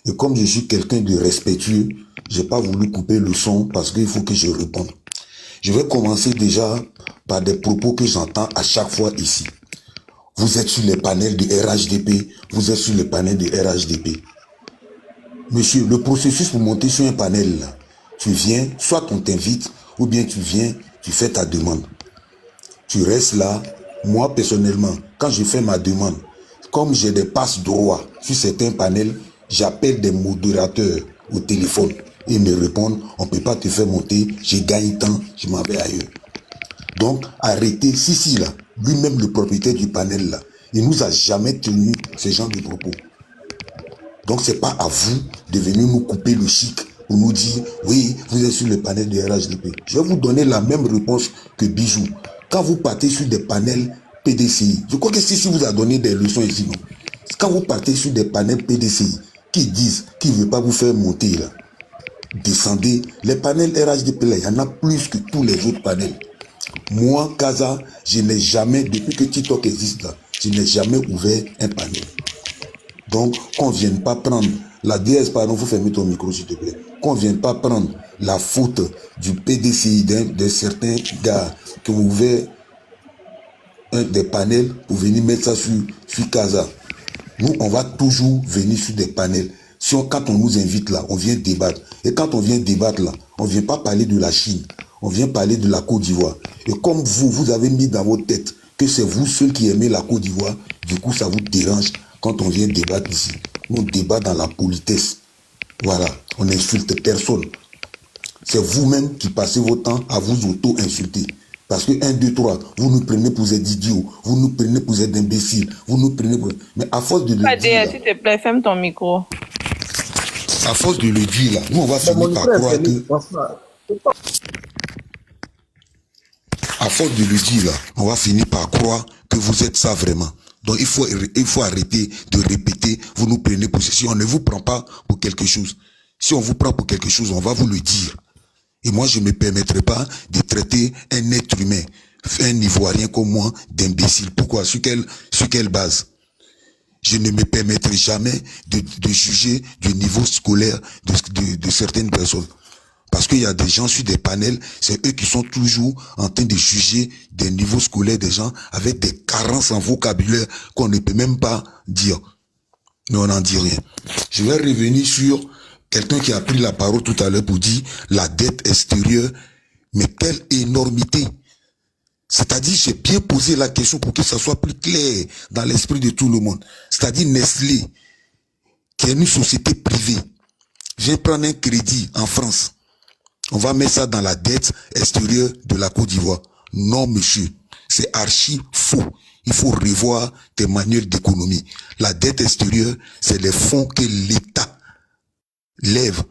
Et comme je suis quelqu'un de respectueux, j'ai pas voulu couper le son parce qu'il faut que je réponde. Je vais commencer déjà par des propos que j'entends à chaque fois ici. Vous êtes sur les panels de RHDP, vous êtes sur les panels de RHDP. Monsieur, le processus pour monter sur un panel, là, tu viens, soit on t'invite, ou bien tu viens, tu fais ta demande. Tu restes là. Moi, personnellement, quand je fais ma demande, comme j'ai des passes droits sur certains panels, j'appelle des modérateurs au téléphone. Ils me répondent, on ne peut pas te faire monter, j'ai gagné temps, je m'en vais ailleurs. Donc, arrêtez, si, là, lui-même le propriétaire du panel, là, il nous a jamais tenu ce genre de propos. Donc, c'est pas à vous de venir nous couper le chic pour nous dire, oui, vous êtes sur le panel de RHDP. Je vais vous donner la même réponse que Bijou. Quand vous partez sur des panels PDCI, je crois que Sissi vous a donné des leçons ici, non? Quand vous partez sur des panels PDCI qui disent qu'ils ne veulent pas vous faire monter, là, descendez. Les panels RHDP, là, il y en a plus que tous les autres panels. Moi, Kaza, je n'ai jamais, depuis que TikTok existe là, je n'ai jamais ouvert un panel. Donc, qu'on ne vienne pas prendre, la DS, pardon, faut fermer ton micro s'il te plaît, qu'on ne vienne pas prendre la faute du PDCI de certains gars qui ont ouvert des panels pour venir mettre ça sur Kaza. Nous, on va toujours venir sur des panels. Quand on nous invite là, on vient débattre. Et quand on vient débattre là, on ne vient pas parler de la Chine. On vient parler de la Côte d'Ivoire. Et comme vous avez mis dans votre tête que c'est vous seuls qui aimez la Côte d'Ivoire, du coup, ça vous dérange quand on vient débattre ici. Nous, on débat dans la politesse. Voilà, on n'insulte personne. C'est vous-même qui passez votre temps à vous auto-insulter. Parce que 1, 2, 3, vous nous prenez pour des idiots, vous nous prenez pour des imbéciles, vous nous prenez pour... Mais à force de le dire... S'il te plaît, ferme ton micro. À force de le dire, là, nous, on va finir par croire que... À force de le dire, là, on va finir par croire que vous êtes ça vraiment. Donc, il faut arrêter de répéter, vous nous prenez pour ceci. On ne vous prend pas pour quelque chose. Si on vous prend pour quelque chose, on va vous le dire. Et moi, je ne me permettrai pas de traiter un être humain, un Ivoirien comme moi, d'imbécile. Pourquoi? Sur quelle base? Je ne me permettrai jamais de juger du niveau scolaire de certaines personnes. Parce qu'il y a des gens sur des panels, c'est eux qui sont toujours en train de juger des niveaux scolaires des gens avec des carences en vocabulaire qu'on ne peut même pas dire. Mais on n'en dit rien. Je vais revenir sur quelqu'un qui a pris la parole tout à l'heure pour dire la dette extérieure. Mais quelle énormité! C'est-à-dire, j'ai bien posé la question pour que ça soit plus clair dans l'esprit de tout le monde. C'est-à-dire Nestlé, qui est une société privée, vient prendre un crédit en France. On va mettre ça dans la dette extérieure de la Côte d'Ivoire. Non, monsieur, c'est archi faux. Il faut revoir tes manuels d'économie. La dette extérieure, c'est les fonds que l'État lève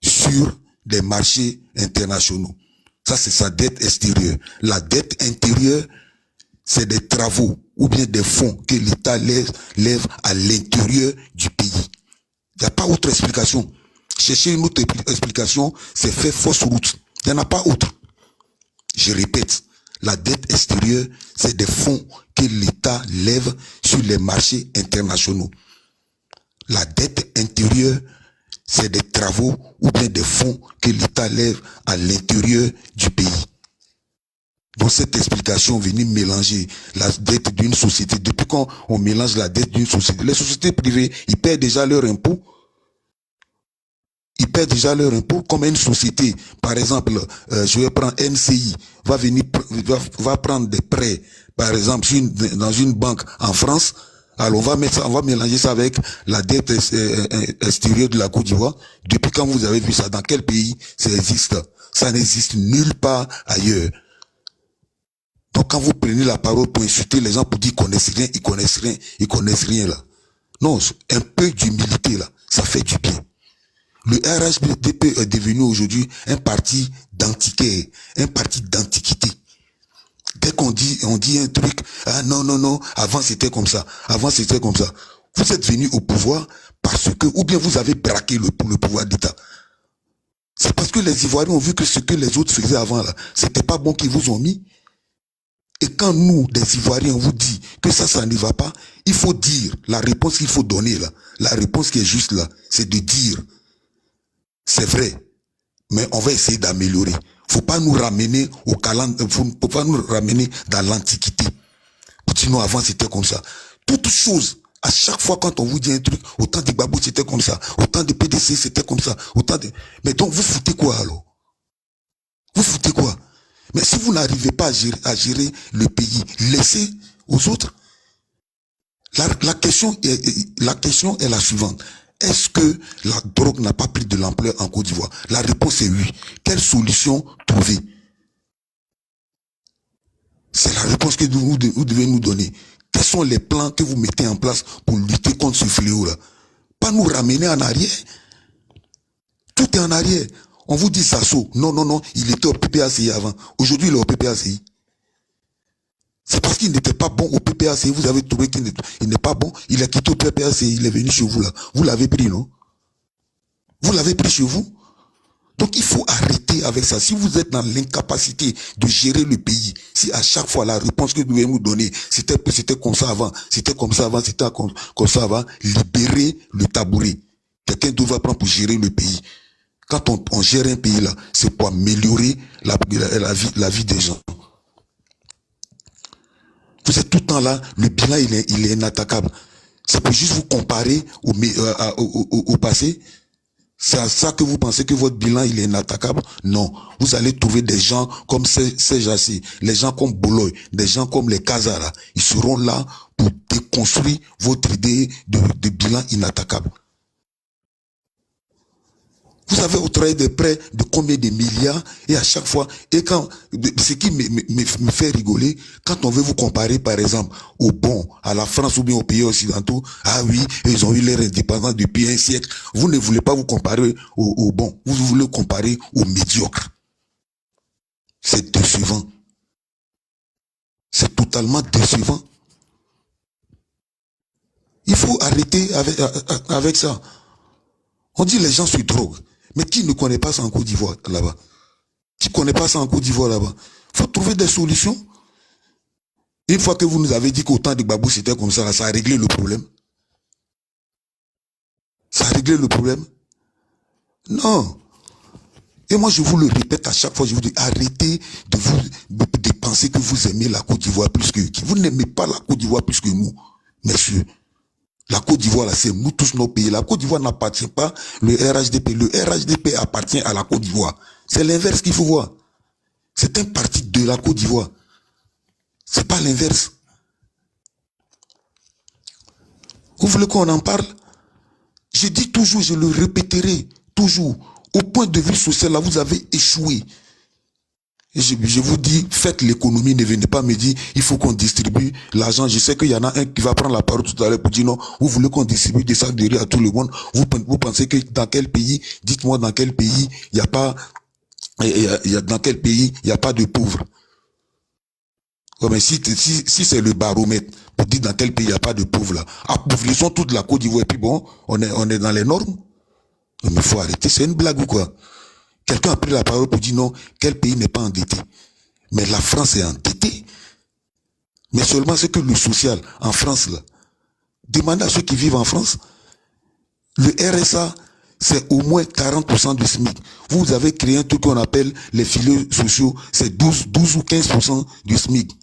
sur des marchés internationaux. Ça, c'est sa dette extérieure. La dette intérieure, c'est des travaux ou bien des fonds que l'État lève à l'intérieur du pays. Il n'y a pas autre explication. Chercher une autre explication, c'est faire fausse route. Il n'y en a pas autre. Je répète, la dette extérieure, c'est des fonds que l'État lève sur les marchés internationaux. La dette intérieure, c'est des travaux ou bien des fonds que l'État lève à l'intérieur du pays. Donc cette explication venait mélanger la dette d'une société. Depuis quand on mélange la dette d'une société, les sociétés privées, ils paient déjà leur impôt. Ils paient déjà leur impôt comme une société. Par exemple, je vais prendre NCI, va prendre des prêts, par exemple, dans une banque en France. Alors, on va mélanger ça avec la dette extérieure de la Côte d'Ivoire. Depuis quand vous avez vu ça? Dans quel pays ça existe? Ça n'existe nulle part ailleurs. Donc, quand vous prenez la parole pour insulter les gens pour dire qu'ils connaissent rien, ils connaissent rien là. Non, un peu d'humilité là, ça fait du bien. Le RHDP est devenu aujourd'hui un parti d'antiquaire, un parti d'antiquité. Dès qu'on dit, on dit un truc, ah non, avant c'était comme ça, Vous êtes venu au pouvoir parce que, ou bien vous avez braqué le pouvoir d'État. C'est parce que les Ivoiriens ont vu que ce que les autres faisaient avant là, c'était pas bon qu'ils vous ont mis. Et quand nous, des Ivoiriens, on vous dit que ça ne va pas, il faut dire, la réponse qu'il faut donner là, la réponse qui est juste là, c'est de dire, c'est vrai, mais on va essayer d'améliorer. Faut pas nous ramener au calendrier, faut pas nous ramener dans l'Antiquité. Sinon, avant, c'était comme ça. Toute chose, à chaque fois quand on vous dit un truc, autant de Gbagbo, c'était comme ça, autant de PDC, c'était comme ça, autant de... Mais donc, vous foutez quoi alors? Vous foutez quoi? Mais si vous n'arrivez pas à gérer le pays, laissez aux autres. La question est la suivante. Est-ce que la drogue n'a pas pris de l'ampleur en Côte d'Ivoire? La réponse est oui. Quelle solution trouver? C'est la réponse que vous devez nous donner. Quels sont les plans que vous mettez en place pour lutter contre ce fléau-là? Pas nous ramener en arrière. Tout est en arrière. On vous dit Sasso. Non, non, non, il était au PPACI avant. Aujourd'hui, il est au PPACI. C'est parce qu'il n'était pas bon au PPACI. Vous avez trouvé qu'il n'est pas bon. Il a quitté au PPACI. Il est venu chez vous là. Vous l'avez pris, non? Vous l'avez pris chez vous? Donc il faut arrêter avec ça. Si vous êtes dans l'incapacité de gérer le pays, si à chaque fois la réponse que vous devez nous donner, c'était comme ça avant, c'était comme ça avant, c'était comme ça avant, libérez le tabouret. Quelqu'un devra prendre pour gérer le pays. Quand on gère un pays là, c'est pour améliorer la vie des gens. Vous êtes tout le temps là, le bilan il est inattaquable. C'est pour juste vous comparer au passé. C'est à ça que vous pensez que votre bilan il est inattaquable? Non. Vous allez trouver des gens comme Sejassi, les gens comme Boloy, des gens comme les Kazara. Ils seront là pour déconstruire votre idée de bilan inattaquable. Vous avez octroyé des prêts de combien de milliards et à chaque fois, et quand, ce qui me fait rigoler, quand on veut vous comparer par exemple au bon, à la France ou bien aux pays occidentaux, ah oui, ils ont eu leur indépendance depuis un siècle, vous ne voulez pas vous comparer au bon, vous voulez comparer aux médiocres. C'est décevant. C'est totalement décevant. Il faut arrêter avec ça. On dit les gens se droguent. Mais qui ne connaît pas ça en Côte d'Ivoire là-bas? Qui ne connaît pas ça en Côte d'Ivoire là-bas? Il faut trouver des solutions. Une fois que vous nous avez dit qu'autant de Gbagbo c'était comme ça, là, ça a réglé le problème. Ça a réglé le problème? Non. Et moi je vous le répète à chaque fois, je vous dis arrêtez de penser que vous aimez la Côte d'Ivoire plus que qui. Vous n'aimez pas la Côte d'Ivoire plus que nous, messieurs. La Côte d'Ivoire, là, c'est nous tous nos pays. La Côte d'Ivoire n'appartient pas le RHDP. Le RHDP appartient à la Côte d'Ivoire. C'est l'inverse qu'il faut voir. C'est un parti de la Côte d'Ivoire. C'est pas l'inverse. Vous voulez qu'on en parle? Je dis toujours, je le répéterai, toujours. Au point de vue social, là, vous avez échoué. Et je vous dis, faites l'économie, ne venez pas me dire, il faut qu'on distribue l'argent. Je sais qu'il y en a un qui va prendre la parole tout à l'heure pour dire non, vous voulez qu'on distribue des sacs de riz à tout le monde. Vous pensez que dans quel pays, dites-moi dans quel pays, il n'y a pas, dans quel pays, il n'y a pas de pauvres. Ouais, mais si c'est le baromètre, pour dire dans quel pays il n'y a pas de pauvres là, appauvrissons toute la Côte d'Ivoire et puis bon, on est dans les normes. Mais il faut arrêter, c'est une blague ou quoi? Quelqu'un a pris la parole pour dire non, quel pays n'est pas endetté? Mais la France est endettée. Mais seulement c'est que le social en France, là, demandez à ceux qui vivent en France, le RSA, c'est au moins 40% du SMIC. Vous avez créé un truc qu'on appelle les filets sociaux, c'est 12 ou 15% du SMIC,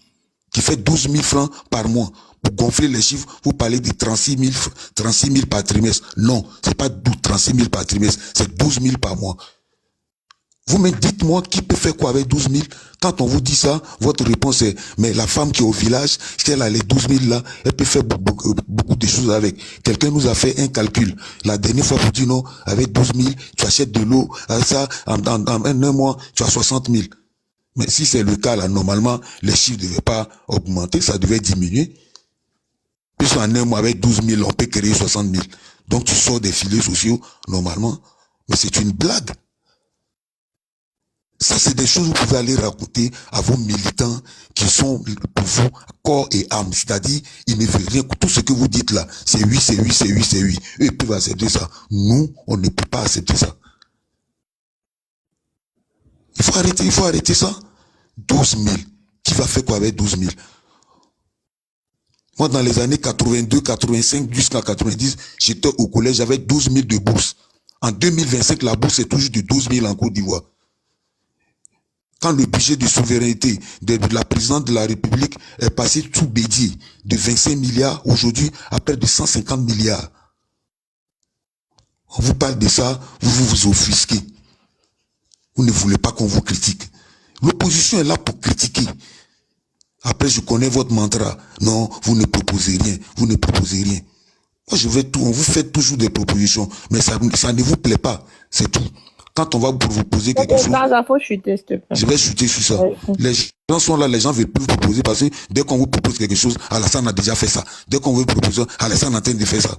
qui fait 12 000 francs par mois. Pour gonfler les chiffres, vous parlez de 36 000 par trimestre. Non, c'est pas 36 000 par trimestre, c'est 12 000 par mois. Vous me dites-moi qui peut faire quoi avec 12 000? Quand on vous dit ça, votre réponse est, mais la femme qui est au village, si elle a les 12 000 là, elle peut faire beaucoup de choses avec. Quelqu'un nous a fait un calcul. La dernière fois, vous dit non, avec 12 000, tu achètes de l'eau, ça, en un mois, tu as 60 000. Mais si c'est le cas là, normalement, les chiffres ne devaient pas augmenter, ça devait diminuer. Puisqu'en un mois, avec 12 000, on peut créer 60 000. Donc tu sors des filets sociaux, normalement. Mais c'est une blague. Ça, c'est des choses que vous pouvez aller raconter à vos militants qui sont pour vous corps et âme. C'est-à-dire, ils ne veulent rien. Tout ce que vous dites là, c'est oui, c'est oui, c'est oui, c'est oui. Eux, ils peuvent accepter ça. Nous, on ne peut pas accepter ça. Il faut arrêter ça. 12 000. Tu vas faire quoi avec 12 000? Moi, dans les années 82, 85, jusqu'à 90, j'étais au collège, j'avais 12 000 de bourse. En 2025, la bourse est toujours de 12 000 en Côte d'Ivoire. Quand le budget de souveraineté de la présidente de la République est passé tout bédié de 25 milliards aujourd'hui à près de 150 milliards. On vous parle de ça, vous vous offusquez. Vous ne voulez pas qu'on vous critique. L'opposition est là pour critiquer. Après, je connais votre mantra. Non, vous ne proposez rien. Vous ne proposez rien. Moi, je vais tout. On vous fait toujours des propositions. Mais ça ne vous plaît pas. C'est tout. Quand on va vous proposer quelque chose, je vais chuter sur ça. Les gens sont là, les gens ne veulent plus vous proposer parce que dès qu'on vous propose quelque chose, Alassane a déjà fait ça. Dès qu'on vous propose, Alassane est en train de faire ça.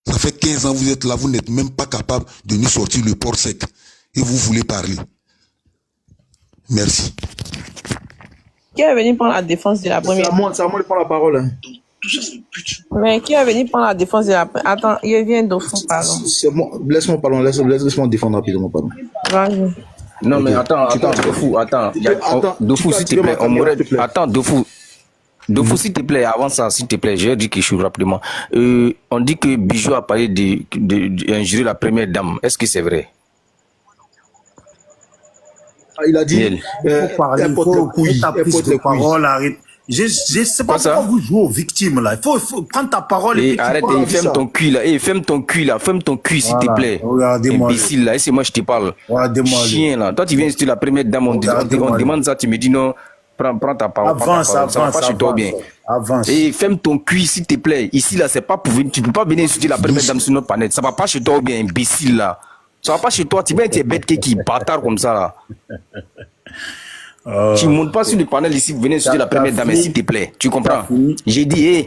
Ça fait 15 ans, vous êtes là, vous n'êtes même pas capable de nous sortir le port sec. Et vous voulez parler. Merci. Qui est venu prendre la défense de la première dame? C'est à moi de prendre la parole. Hein. Mais qui est venu prendre la défense de la première? Attends, il vient d'offrir, pardon. Laisse-moi parler, laisse-moi défendre rapidement, pardon. Vas-y. Non, mais attends, Dofou, attends. Dofou, s'il te plaît, attends, Dofou, s'il te plaît, avant ça, s'il te plaît, j'ai dit quelque chose rapidement. On dit que Bijou a parlé d'injurer la première dame. Est-ce que c'est vrai? Il a dit, il faut parler, il faut ta prise de parole, arrête. Je sais pas pourquoi vous jouez aux victimes là. Il faut prendre ta parole et arrête, ferme ton cul là. Ferme ton cul là. Ferme ton cul s'il te plaît. Regardez-moi. Imbécile là. Et c'est moi je te parle. Regardez-moi. Chien là. Toi tu viens sur la première dame, on demande ça, tu me dis non. Prends ta parole. Avance, ça va pas chez toi bien. Avance. Et ferme ton cul s'il te plaît. Ici là, c'est pas pour venir. Tu peux pas venir insulter la première dame sur notre planète. Ça va pas chez toi ou bien, imbécile là. Ça va pas chez toi. Tu viens être bête qui bâtard comme ça là. Tu ne montes pas sur le panel ici, vous venez insulter la première dame, s'il te plaît. Tu comprends? J'ai dit,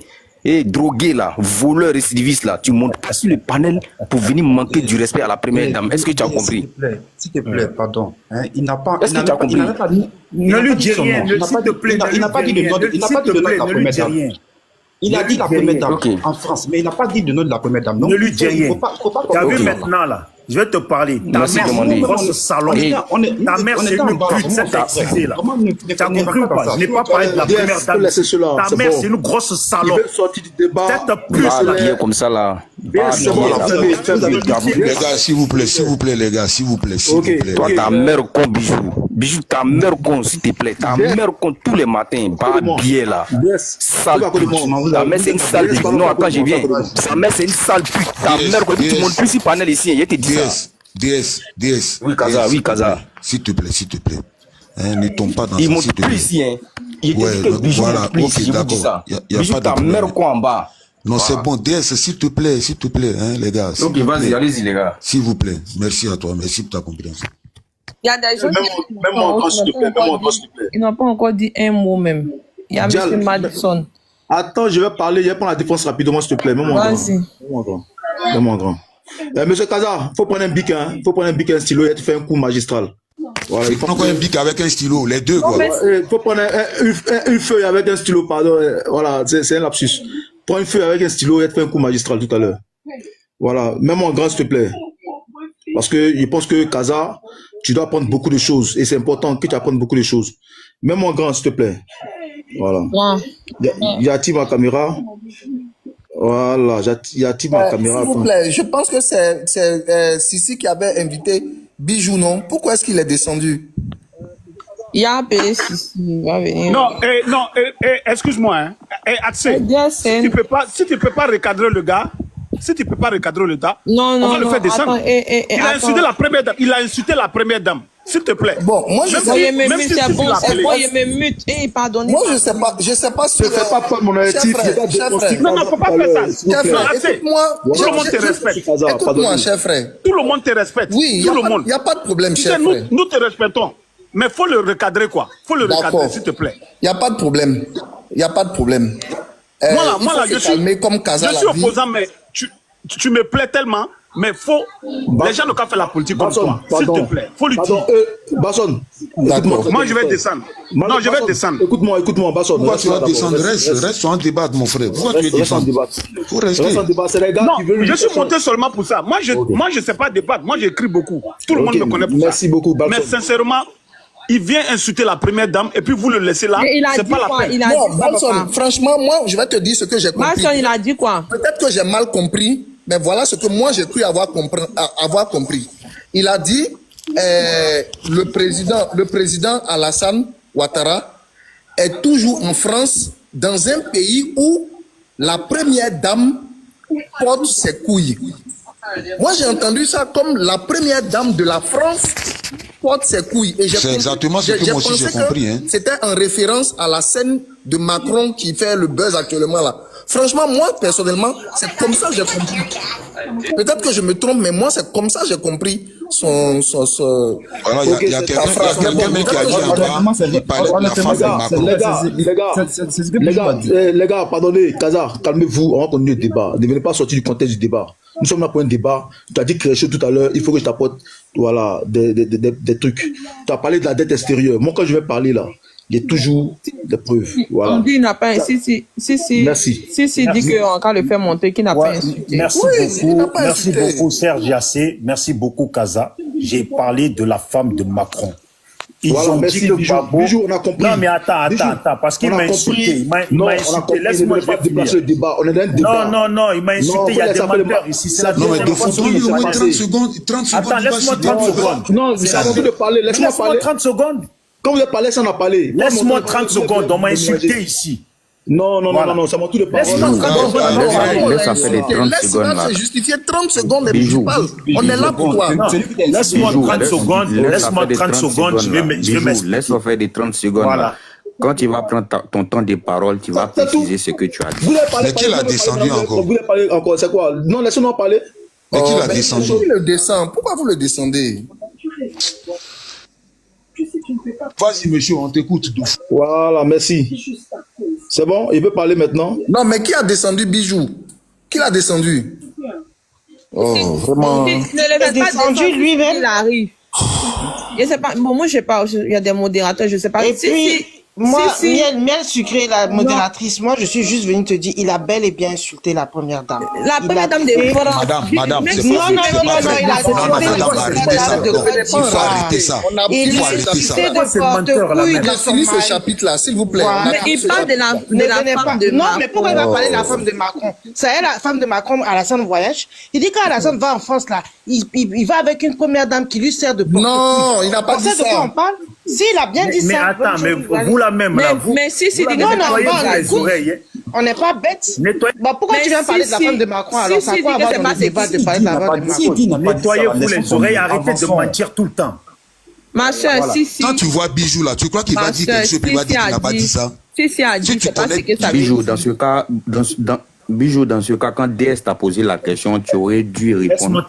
drogué là, voleur récidiviste là, tu ne montes pas sur le panel pour venir manquer du respect à la première dame. Est-ce que tu as compris? S'il te plaît, pardon. Il n'a pas. Est-ce que tu as compris? Ne lui dis rien, s'il te plaît. Il n'a pas dit de nom de la première dame. Il a dit la première dame en France, mais il n'a pas dit de nom de la première dame. Ne lui dis rien. Tu as vu maintenant là? Je vais te parler. Ta mère, c'est une grosse salon. Ta mère, c'est une pute, cette excusée là. Tu as compris ou pas? Je n'ai pas parlé de la première dame. Ta mère, c'est une grosse salon. Cette pute là. Comme ça là. Les gars, s'il vous plaît, les gars, s'il vous plaît. Toi, ta mère con, Bijou, ta mère con, s'il te plaît. Ta mère con, tous les matins, pas biais là. Sale pute. Ta mère, c'est une sale pute. Non, attends, je viens. Ta mère, c'est une sale pute. Ta mère, quand tu montes plus si panel ici, je te dis ça. DS. Oui, Kaza. S'il te plaît. Ne tombe pas dans ça. Il monte plus ici, hein. Il ouais, voilà, ok, d'accord. Il n'y a pas de problème. Ta mère quoi en bas. Non, c'est bon, DS, s'il te plaît, hein, les gars. Ok, vas-y, allez-y, les gars. S'il vous plaît, merci à toi, merci pour ta compréhension. Il y a des gens qui n'ont pas encore dit un mot même. Il y a M. Madison. Attends, je vais parler, je vais prendre la défense rapidement, s'il te plaît. Vas-y. Mets-moi grand. Monsieur Kaza, il faut prendre un bic, hein. Faut prendre un bic et un stylo et tu fais un coup magistral. Voilà, il prend quoi un bic avec un stylo, les deux quoi. Il faut prendre une feuille avec un stylo, pardon. Voilà, c'est un lapsus. Prends une feuille avec un stylo et tu fais un coup magistral tout à l'heure. Voilà, mets-moi en grand s'il te plaît. Parce que je pense que Kaza, tu dois apprendre beaucoup de choses et c'est important que tu apprennes beaucoup de choses. Mets-moi en grand s'il te plaît. Voilà. Y a-t-il ma caméra? Voilà, y a-t-il ma caméra? S'il vous plaît, je pense que c'est Sissi qui avait invité Bijou, non? Pourquoi est-ce qu'il est descendu? Il y a appelé Sissi, il va venir. Non, excuse-moi, hein. Si tu peux pas recadrer le gars, on va le faire descendre. Il a insulté la première dame. S'il te plaît. Bon, moi je sais pas. Pardonnez. Moi je sais pas si. Je fais pas prendre mon adjectif. Non, faut pas faire ça. Écoute-moi. Tout le monde te respecte. Écoute-moi, cher frère. Tout le monde te respecte. Oui, il n'y a pas de problème, cher frère. Nous te respectons. Mais faut le recadrer quoi. Faut le recadrer, s'il te plaît. Il n'y a pas de problème. Moi là, je suis opposant, mais tu me plais tellement. Mais les gens ne peuvent pas faire la politique comme toi. S'il te plaît, faut lui dire. Basson, moi je vais descendre. Non, je vais descendre. Écoute-moi, Basson. Pourquoi tu vas descendre? Reste sur un débat, mon frère. Pourquoi tu es descendu? Faut rester. Non, je suis monté seulement pour ça. Moi je sais pas débattre. Moi j'écris beaucoup. Tout le monde me connaît pour ça. Merci beaucoup, Basson. Mais sincèrement, il vient insulter la première dame et puis vous le laissez là. C'est pas la peine. Non, Balson, franchement, moi, je vais te dire ce que j'ai compris. Malson, il a dit quoi? Peut-être que j'ai mal compris, mais voilà ce que moi j'ai cru avoir compris. Il a dit le président Alassane Ouattara est toujours en France, dans un pays où la première dame porte ses couilles. Moi, j'ai entendu ça comme la première dame de la France porte ses couilles. C'est exactement ce que moi aussi j'ai compris. Hein. C'était en référence à la scène de Macron qui fait le buzz actuellement là. Franchement, moi, personnellement, c'est comme ça que j'ai compris. Peut-être que je me trompe, mais moi, c'est comme ça que j'ai compris son voilà, il y a quelqu'un qui a dit en bas, il parlait de la femme de Macron. Les gars, pardonnez, Kazar, calmez-vous, on va continuer le débat. Ne venez pas sortir du contexte du débat. Nous sommes là pour un débat. Tu as dit quelque chose tout à l'heure, il faut que je t'apporte voilà, des trucs. Tu as parlé de la dette extérieure. Moi, quand je vais parler là, il y a toujours des preuves. Voilà. On dit qu'il n'a pas si. Merci. Si dit qu'en cas le fait monter, qu'il n'a pas insulté. Merci beaucoup, Serge Yassé. Merci beaucoup, Kaza. J'ai parlé de la femme de Macron. Ils ont dit que Gbagbo... Bijou, on a compris. Non, mais attends, parce qu'il m'a insulté. Il m'a insulté. Laisse-moi déplacer le débat. On est dans un débat. Non, il m'a insulté. Il y a des menteurs ici. C'est la deuxième fois. Au moins 30 secondes. Attends, laisse-moi 30 secondes. Non, c'est à de parler. Laisse-moi parler. 30 secondes. Quand vous avez parlé, ça on a parlé. Laisse-moi 30 secondes. On m'a insulté ici. Non, c'est mon tour de parole. Laisse-moi faire les 30 secondes là. C'est justifié 30 secondes et tu parles. On est là pour toi. Laisse-moi 30 secondes. Laisse-moi 30 secondes. Je vais m'expliquer. Laisse-moi faire des 30 secondes. Voilà. Quand tu vas prendre ton temps de parole, tu vas préciser ce que tu as dit. Mais qui l'a descendu encore? Vous voulez parler encore? C'est quoi? Non, laissez-nous parler. Mais qui l'a descendu? Qui le descend? Pourquoi vous le descendez? Vas-y, monsieur, on t'écoute. Voilà, merci. C'est bon? Il peut parler maintenant? Non, mais qui a descendu Bijou? Qui l'a descendu? Oh, vraiment. Ne le fait pas descendu lui-même. Il arrive. Je sais pas. Bon, moi, je sais pas. Il y a des modérateurs, je sais pas. Et puis, moi, Miel Sucré, la modératrice, moi, je suis juste venue te dire, il a bel et bien insulté la première dame. La première dame de France. Madame, c'est non, il a il faut arrêter ça. Il faut arrêter ça. On finit ce chapitre-là, s'il vous plaît. Mais il parle de la femme de Macron. Non, mais pourquoi il va parler de la femme de Macron? Ça y est, la femme de Macron, Alassane voyage. Il dit qu'Alassane va en France, là, il va avec une première dame qui lui sert de porte-clés. Non, il n'a pas dit ça. On sait de quoi on parle? Si, il a bien dit ça. Mais attends, mais vous la même là, vous. Mais si, on n'est pas bêtes. Bah, pourquoi tu viens parler de la femme de Macron alors? Ça quoi avoir dans le débat de parler de la femme de Macron? Nettoyez-vous les oreilles, arrêtez de mentir tout le temps. Ma soeur, si. Quand tu vois Bijou là, tu crois qu'il va dire quelque chose, puis il va dire qu'il n'a pas dit ça? Si, a dit, c'est pas ce que ça veut dire. Bijou, dans ce cas, quand DS t'a posé la question, tu aurais dû répondre.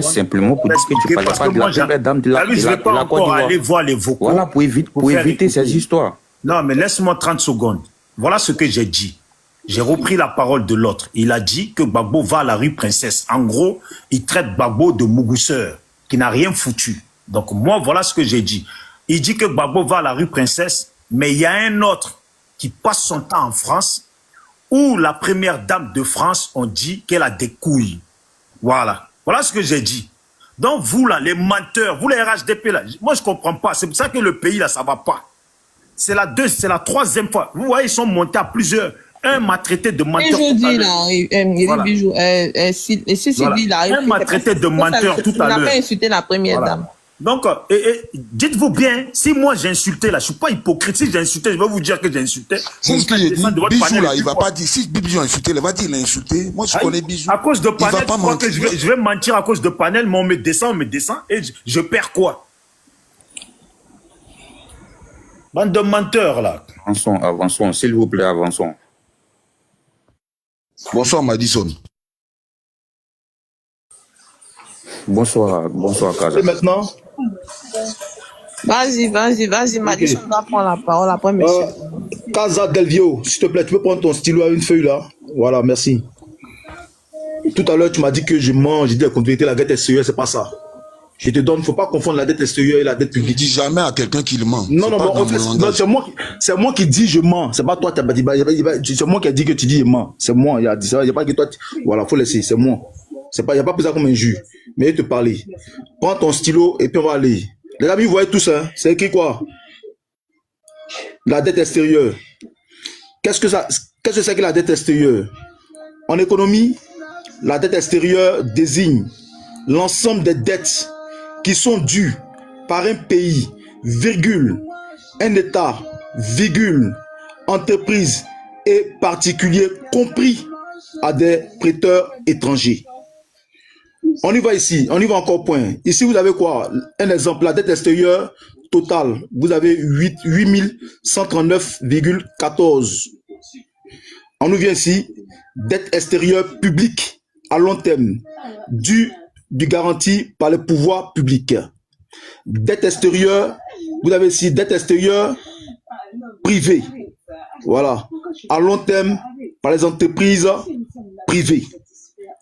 Simplement pour dire que tu ne parlais pas de la première dame de la Côte d'Ivoire. Aller voir les vocaux. Voilà, pour éviter ces histoires. Non, mais laisse-moi 30 secondes. Voilà ce que j'ai dit. J'ai repris la parole de l'autre. Il a dit que Gbagbo va à la rue Princesse. En gros, il traite Gbagbo de mougousseur, qui n'a rien foutu. Donc moi, voilà ce que j'ai dit. Il dit que Gbagbo va à la rue Princesse, mais il y a un autre qui passe son temps en France, où la première dame de France, on dit qu'elle a des couilles. Voilà. Voilà ce que j'ai dit. Donc vous là, les menteurs, vous les RHDP là, moi je comprends pas. C'est pour ça que le pays là, ça va pas. C'est la troisième fois. Vous voyez, ils sont montés à plusieurs. Un m'a traité de menteur. Je dis là, un m'a traité de menteur tout à l'heure. Il n'a pas insulté la première dame. Donc, dites-vous bien, si moi j'ai insulté là, je ne suis pas hypocrite. Si j'ai insulté, je vais vous dire que j'ai insulté. C'est ce qu'il dit. Bijou là, il ne va pas dire. Si Bijou a insulté, il va dire qu'il a insulté. Moi, je connais Bijou. À cause de Panel, je crois que je vais mentir à cause de Panel, mais on me descend, et je perds quoi? Bande de menteurs là. Avançons, s'il vous plaît, avançons. Bonsoir Madison. Bonsoir Kaza. Et maintenant? Vas-y, Madison va prendre la parole après, monsieur. Kaza Delvio, s'il te plaît, tu peux prendre ton stylo à une feuille là? Voilà, merci. Tout à l'heure, tu m'as dit que je mens, j'ai dit la continuité, la dette extérieure, c'est pas ça. Je te donne, il ne faut pas confondre la dette extérieure et la dette publique. Je dis jamais à quelqu'un qu'il ment. Non, c'est moi qui dis je mens. C'est pas toi qui as dit, c'est moi qui ai dit que tu dis je mens. C'est moi, il y a dit ça, il n'y a pas que toi, voilà, faut laisser, c'est moi. Il n'y a pas plus ça comme injure. Mais il te parler. Prends ton stylo et puis on va aller. Les amis, vous voyez tout ça, c'est écrit quoi? la dette extérieure. Qu'est-ce que c'est que la dette extérieure? En économie, la dette extérieure désigne l'ensemble des dettes qui sont dues par un pays, virgule, un État, virgule, entreprise et particulier compris à des prêteurs étrangers. On y va ici, on y va encore point. Ici, vous avez quoi? Un exemple, la dette extérieure totale, vous avez 8139,14. On nous vient ici, dette extérieure publique à long terme, du garantie par le pouvoir public. Dette extérieure, vous avez ici dette extérieure privée. Voilà, à long terme par les entreprises privées.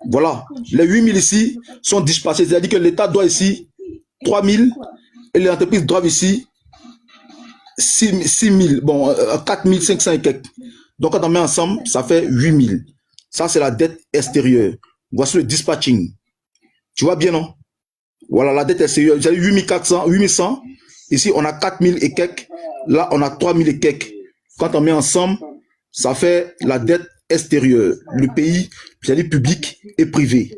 Voilà, les 8000 ici sont dispatchés, c'est-à-dire que l'État doit ici 3000 et les entreprises doivent ici 6000, bon, 4500 et quelques. Donc quand on met ensemble, ça fait 8000. Ça, c'est la dette extérieure. Voici le dispatching. Tu vois bien, non? Voilà, la dette extérieure. J'ai 8400, 8100. Ici, on a 4000 et quelques. Là, on a 3000 et quelques. Quand on met ensemble, ça fait la dette extérieure. Le pays, c'est-à-dire public et privé.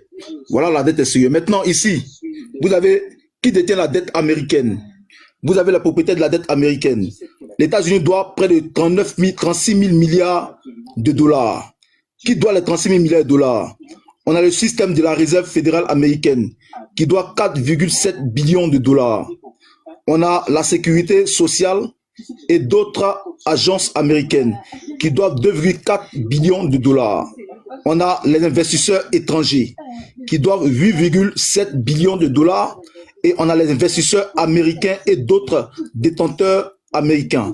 Voilà la dette extérieure. Maintenant, ici, vous avez qui détient la dette américaine? Vous avez la propriété de la dette américaine. Les États-Unis doivent près de 36 000 milliards de dollars. Qui doit les 36 000 milliards de dollars? On a le système de la réserve fédérale américaine qui doit 4,7 billions de dollars. On a la sécurité sociale et d'autres agences américaines qui doivent 2,4 billions de dollars. On a les investisseurs étrangers qui doivent 8,7 billions de dollars et on a les investisseurs américains et d'autres détenteurs américains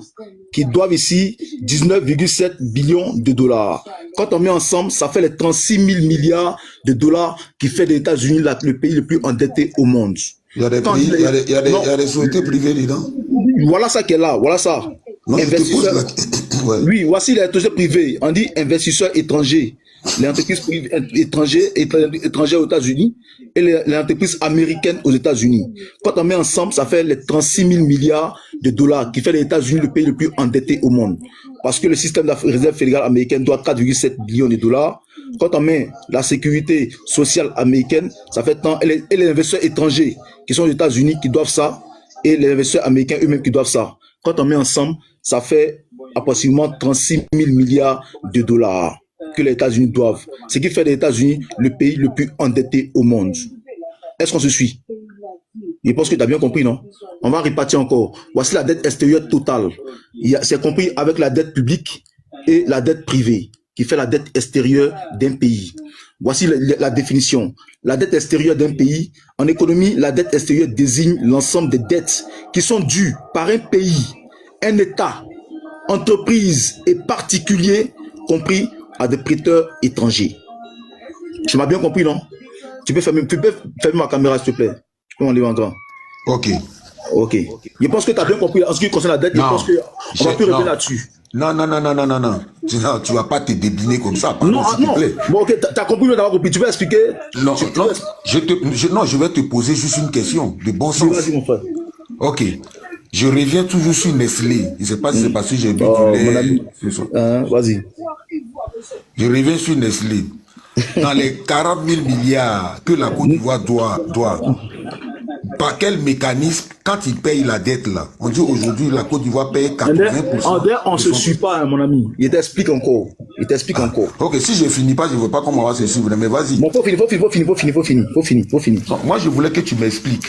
qui doivent ici 19,7 billions de dollars. Quand on met ensemble, ça fait les 36 000 milliards de dollars qui fait des États-Unis le pays le plus endetté au monde. Il y a des pays, il y a des sociétés privées dedans. Voilà ça qui est là, voilà ça. Non, ouais. Oui, voici les sociétés privées. On dit investisseurs étrangers. Les entreprises étrangères aux États-Unis et les entreprises américaines aux États-Unis. Quand on met ensemble, ça fait les 36 000 milliards de dollars qui fait les États-Unis le pays le plus endetté au monde. Parce que le système de la réserve fédérale américaine doit 4,7 billions de dollars. Quand on met la sécurité sociale américaine, ça fait tant, et les investisseurs étrangers qui sont aux États-Unis qui doivent ça, et les investisseurs américains eux-mêmes qui doivent ça. Quand on met ensemble, ça fait approximativement 36 000 milliards de dollars que les États-Unis doivent. Ce qui fait des États-Unis le pays le plus endetté au monde. Est-ce qu'on se suit? Je pense que tu as bien compris, non? On va répartir encore. Voici la dette extérieure totale. C'est compris avec la dette publique et la dette privée, qui fait la dette extérieure d'un pays. Voici la définition. La dette extérieure d'un pays, en économie, la dette extérieure désigne l'ensemble des dettes qui sont dues par un pays, un État, entreprise et particulier, compris à des prêteurs étrangers. Tu m'as bien compris, non? Tu peux fermer ma caméra, s'il te plaît. Tu peux m'enlever en grand. Ok. Ok. Je pense que tu as bien compris. En ce qui concerne la dette, je pense qu'on va plus revenir là-dessus. Non. Tu vas pas te débiner comme ça. Pardon, non. Bon, ok, tu as compris, d'avoir compris. Tu veux expliquer? Non, je vais te poser juste une question de bon sens. Vas-y, mon frère. Ok. Je reviens toujours sur Nestlé. Je ne sais pas si c'est parce que j'ai bu du lait. Vas-y. Je reviens sur Nestlé. Dans les 40 000 milliards que la Côte d'Ivoire doit, par quel mécanisme, quand ils payent la dette là, on dit aujourd'hui la Côte d'Ivoire paye 80%. On ne se suit pas, hein, mon ami. Il t'explique encore. Ok, si je ne finis pas, je ne veux pas qu'on va se suivre, mais vas-y. Bon, faut finir. Moi, je voulais que tu m'expliques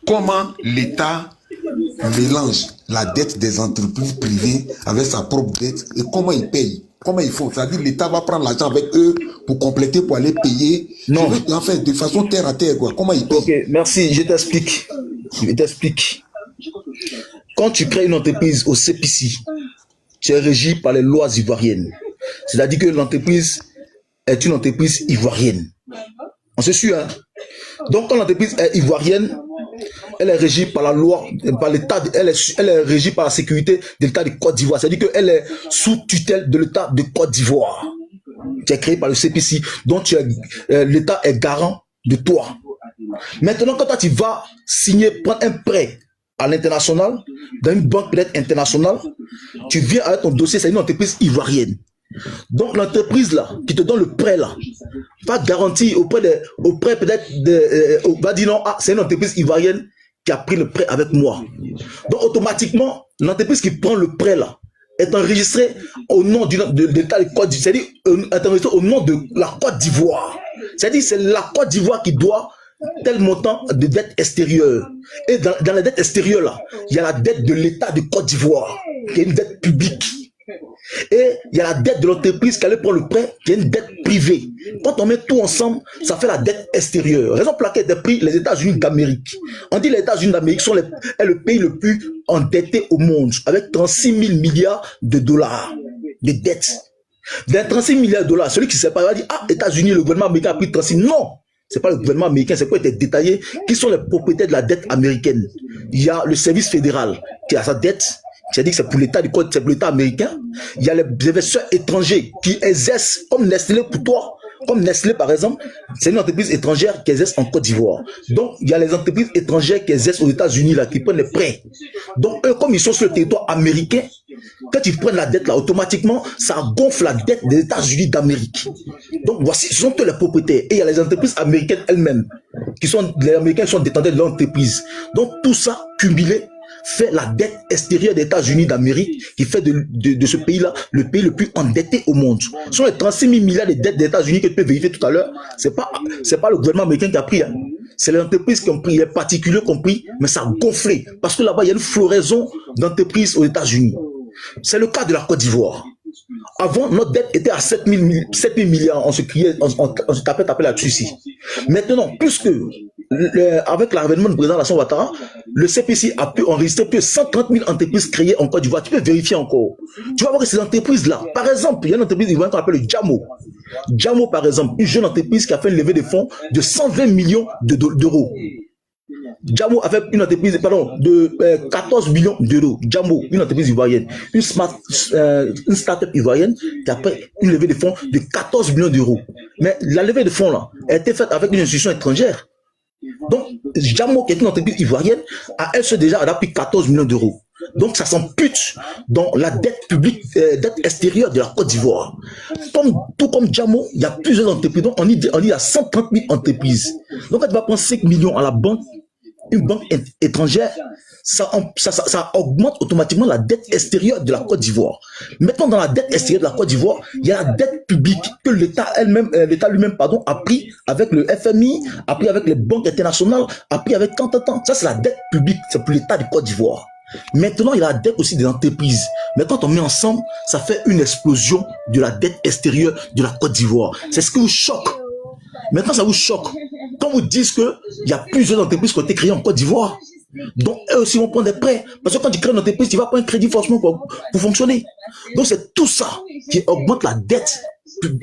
comment l'État mélange la dette des entreprises privées avec sa propre dette et comment il paye. Comment il faut? C'est-à-dire l'État va prendre l'argent avec eux pour compléter, pour aller payer. Non. Enfin, de façon terre à terre, quoi. Comment il paye? Ok, merci, je t'explique. Quand tu crées une entreprise au CPC, tu es régi par les lois ivoiriennes. C'est-à-dire que l'entreprise est une entreprise ivoirienne. On se suit, hein? Donc, quand l'entreprise est ivoirienne, elle est régie par la loi, par l'État, elle est régie par la sécurité de l'État de Côte d'Ivoire. C'est-à-dire qu'elle est sous tutelle de l'État de Côte d'Ivoire. Tu es créé par le CPC, donc l'État est garant de toi. Maintenant, quand toi tu vas signer, prendre un prêt à l'international, dans une banque peut-être internationale, tu viens avec ton dossier, c'est une entreprise ivoirienne. Donc l'entreprise là, qui te donne le prêt là, va garantir auprès peut-être va dire non, ah, c'est une entreprise ivoirienne qui a pris le prêt avec moi. Donc automatiquement, l'entreprise qui prend le prêt là est enregistrée au nom de l'État de Côte d'Ivoire, c'est-à-dire est enregistrée au nom de la Côte d'Ivoire. C'est-à-dire c'est la Côte d'Ivoire qui doit tel montant de dette extérieure. Et dans la dette extérieure là, il y a la dette de l'État de Côte d'Ivoire, qui est une dette publique. Et il y a la dette de l'entreprise qui allait prendre le prêt, qui est une dette privée. Quand on met tout ensemble, ça fait la dette extérieure. Raison pour laquelle est pris les États-Unis d'Amérique. On dit les États-Unis d'Amérique est le pays le plus endetté au monde, avec 36 000 milliards de dollars de dettes. Dans 36 milliards de dollars, celui qui ne sait pas va dire, ah, États-Unis, le gouvernement américain a pris 36. Non, c'est pas le gouvernement américain, c'est quoi être détaillé. Qui sont les propriétaires de la dette américaine? Il y a le service fédéral qui a sa dette. C'est-à-dire que c'est pour l'État du Côte, c'est pour l'État américain. Il y a les investisseurs étrangers qui exercent, comme Nestlé pour toi, comme Nestlé par exemple, c'est une entreprise étrangère qui exerce en Côte d'Ivoire. Donc il y a les entreprises étrangères qui exercent aux États-Unis là, qui prennent les prêts. Donc eux, comme ils sont sur le territoire américain, quand ils prennent la dette là, automatiquement, ça gonfle la dette des États-Unis d'Amérique. Donc voici, ce sont tous les propriétaires. Et il y a les entreprises américaines elles-mêmes, les Américains qui sont détenteurs de l'entreprise. Donc tout ça cumulé fait la dette extérieure des États-Unis d'Amérique qui fait de ce pays-là le pays le plus endetté au monde. Ce sont les 36 000 milliards de dettes des États-Unis que tu peux vérifier tout à l'heure. C'est pas le gouvernement américain qui a pris. Hein. C'est les entreprises qui ont pris, les particuliers qui ont pris, mais ça a gonflé. Parce que là-bas, il y a une floraison d'entreprises aux États-Unis. C'est le cas de la Côte d'Ivoire. Avant, notre dette était à 7 000 milliards. On se criait, on se tapait là-dessus ici. Maintenant, plus que avec l'avènement du président Alassane Ouattara, le CPC a pu enregistrer plus de 130 000 entreprises créées en Côte d'Ivoire. Tu peux vérifier encore. Tu vas voir que ces entreprises-là, par exemple, il y a une entreprise ivoirienne qu'on appelle le Jamo. Jamo, par exemple, une jeune entreprise qui a fait une levée de fonds de 120 millions d'euros. Jamo a fait une entreprise, de 14 millions d'euros. Jamo, une entreprise ivoirienne. Une start-up ivoirienne qui a fait une levée de fonds de 14 millions d'euros. Mais la levée de fonds, là, a été faite avec une institution étrangère. Donc, Jamo, qui est une entreprise ivoirienne, a elle seule déjà adapté 14 millions d'euros. Donc, ça s'ampute dans la dette publique, dette extérieure de la Côte d'Ivoire. Tout comme Jamo, il y a plusieurs entreprises. Donc, on dit il y a 130 000 entreprises. Donc, quand tu vas prendre 5 millions à la banque, une banque étrangère, ça augmente automatiquement la dette extérieure de la Côte d'Ivoire. Maintenant, dans la dette extérieure de la Côte d'Ivoire, il y a la dette publique que l'État lui-même, a pris avec le FMI, a pris avec les banques internationales, a pris avec tant. Ça, c'est la dette publique, c'est pour l'État de Côte d'Ivoire. Maintenant, il y a la dette aussi des entreprises. Mais quand on met ensemble, ça fait une explosion de la dette extérieure de la Côte d'Ivoire. C'est ce qui vous choque. Maintenant, ça vous choque. Quand vous dites qu'il y a plusieurs entreprises qui ont été créées en Côte d'Ivoire, donc eux aussi vont prendre des prêts. Parce que quand tu crées une entreprise, tu vas prendre un crédit forcément pour fonctionner. Donc c'est tout ça qui augmente la dette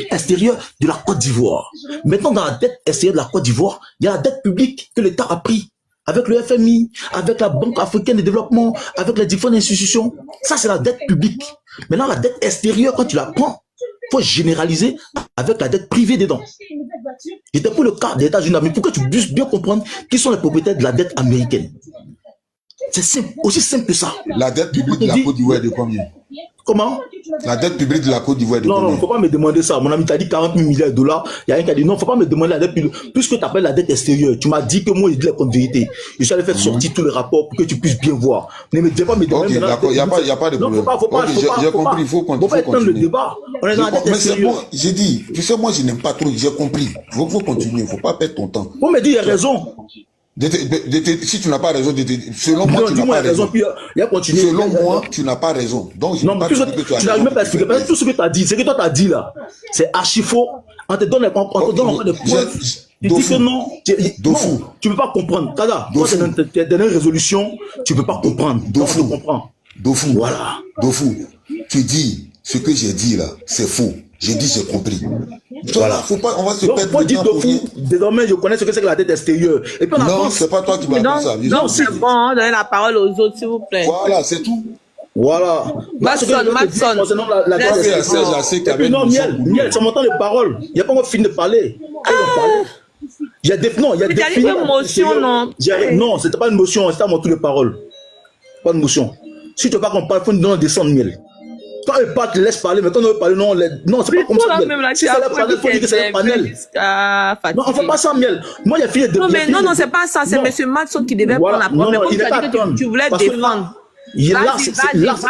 extérieure de la Côte d'Ivoire. Maintenant, dans la dette extérieure de la Côte d'Ivoire, il y a la dette publique que l'État a pris. Avec le FMI, avec la Banque africaine de développement, avec les différentes institutions. Ça, c'est la dette publique. Maintenant, la dette extérieure, quand tu la prends, il faut généraliser avec la dette privée dedans. C'était pour le cas des États-Unis, mais pour que tu puisses bien comprendre qui sont les propriétaires de la dette américaine. C'est simple, aussi simple que ça. La dette publique de la Côte d'Ivoire est de combien? Comment? La dette publique de la Côte d'Ivoire est de combien? Non, il ne faut pas me demander ça. Mon ami t'a dit 40 000 milliards de dollars. Il y a un qui a dit non, il ne faut pas me demander la dette publique. Puisque tu appelles la dette extérieure, tu m'as dit que moi, je dis la vérité. Je suis allé faire sortir tous les rapports pour que tu puisses bien voir. Ne me dis pas me demander. Ok, d'accord, il n'y a pas de problème. J'ai compris, il faut continuer. On va étendre le débat. On est dans la dette extérieure. Mais j'ai dit, tu sais, moi, je n'aime pas trop, j'ai compris. Il faut continuer, il ne faut pas perdre ton temps. Vous me dites, il y a raison. Si tu n'as pas raison, selon moi, tu n'as pas raison. Selon moi, tu n'as pas raison. Donc, non, mais tu n'arrives même pas à expliquer. Parce que tout ce que tu as dit, ce que toi tu as dit là, c'est archi faux. On te donne des preuves. Tu dis que non, tu ne peux pas comprendre. Tada, toi, tu es dans une résolution, tu ne peux pas comprendre. Dofou, voilà. Dofou, tu dis ce que j'ai dit là, c'est faux. J'ai dit, j'ai compris. Voilà. Faut pas, on va se perdre. Moi, dire Dofou, désormais, je connais ce que c'est que la dette extérieure. Et puis, non, c'est pas toi qui m'as dit ça. Non, c'est bon, donnez la parole aux autres, s'il vous plaît. Voilà, c'est tout. Voilà. Matson. Non, Miel, ça m'entend les paroles. Il n'y a pas encore fini de parler. Il y a des émotions, non. Non, c'était pas une motion, c'était à mon tour de parole. Pas de motion. Si tu veux pas qu'on parle, il faut nous donner des 100 000. Quand eux parlent, te laisse parler, mais quand on veut parler, non, non, c'est pas comme ça. Si ça leur panel, il faut dire que c'est leur panel. Non, on fait pas ça, miel. Moi, il y a fini de. Non, mais non, c'est pas ça, c'est M. Maxon qui devait prendre la parole. Mais comme tu as dit que tu voulais défendre. Là,